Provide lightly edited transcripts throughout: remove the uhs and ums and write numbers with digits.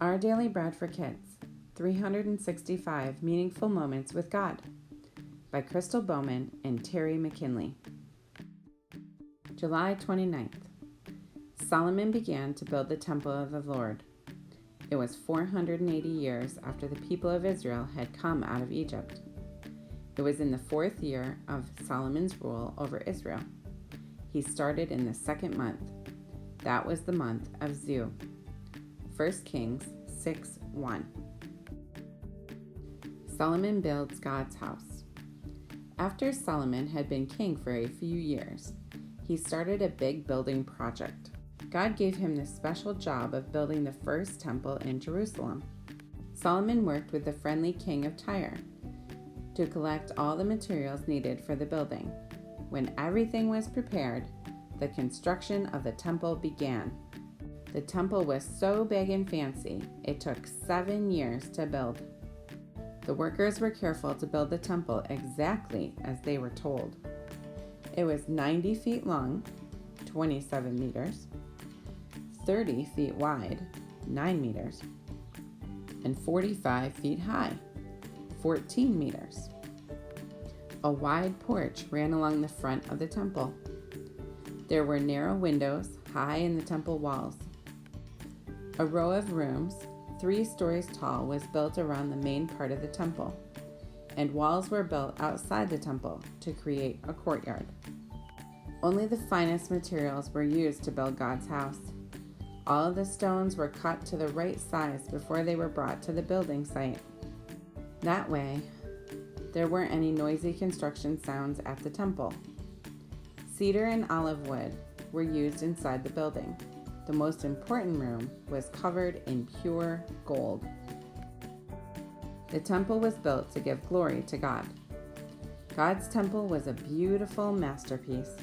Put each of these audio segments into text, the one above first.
Our Daily Bread for Kids, 365 Meaningful Moments with God by Bowman and Teri McKinley. July 29th. Solomon began to build the temple of the Lord. It was 480 years after the people of Israel had come out of Egypt. It was in the 4th year of Solomon's rule over Israel. He started in the 2nd month. That was the month of Zu. 1 Kings 6:1. Solomon builds God's house. After Solomon had been king for a few years, he started a big building project. God gave him the special job of building the first temple in Jerusalem. Solomon worked with the friendly king of Tyre to collect all the materials needed for the building. When everything was prepared, the construction of the temple began. The temple was so big and fancy, it took 7 years to build. The workers were careful to build the temple exactly as they were told. It was 90 feet long, 27 meters, 30 feet wide, 9 meters, and 45 feet high, 14 meters. A wide porch ran along the front of the temple. There were narrow windows high in the temple walls. A row of rooms, 3 stories tall, was built around the main part of the temple, and walls were built outside the temple to create a courtyard. Only the finest materials were used to build God's house. All of the stones were cut to the right size before they were brought to the building site. That way, there weren't any noisy construction sounds at the temple. Cedar and olive wood were used inside the building. The most important room was covered in pure gold. The temple was built to give glory to God. God's temple was a beautiful masterpiece.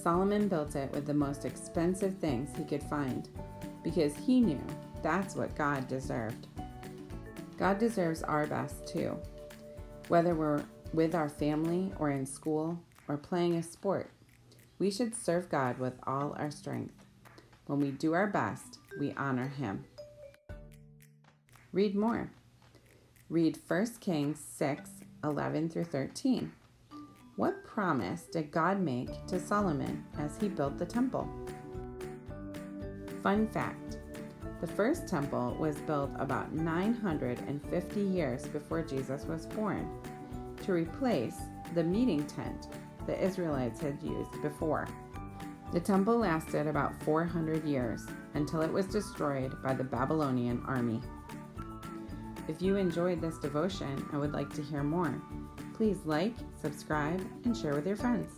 Solomon built it with the most expensive things he could find because he knew that's what God deserved. God deserves our best too. Whether we're with our family or in school or playing a sport, we should serve God with all our strength. When we do our best, we honor Him. Read more. Read 1 Kings 6:11 through 13. What promise did God make to Solomon as he built the temple? Fun fact: the first temple was built about 950 years before Jesus was born to replace the meeting tent the Israelites had used before. The temple lasted about 400 years until it was destroyed by the Babylonian army. If you enjoyed this devotion and would like to hear more, please like, subscribe, and share with your friends.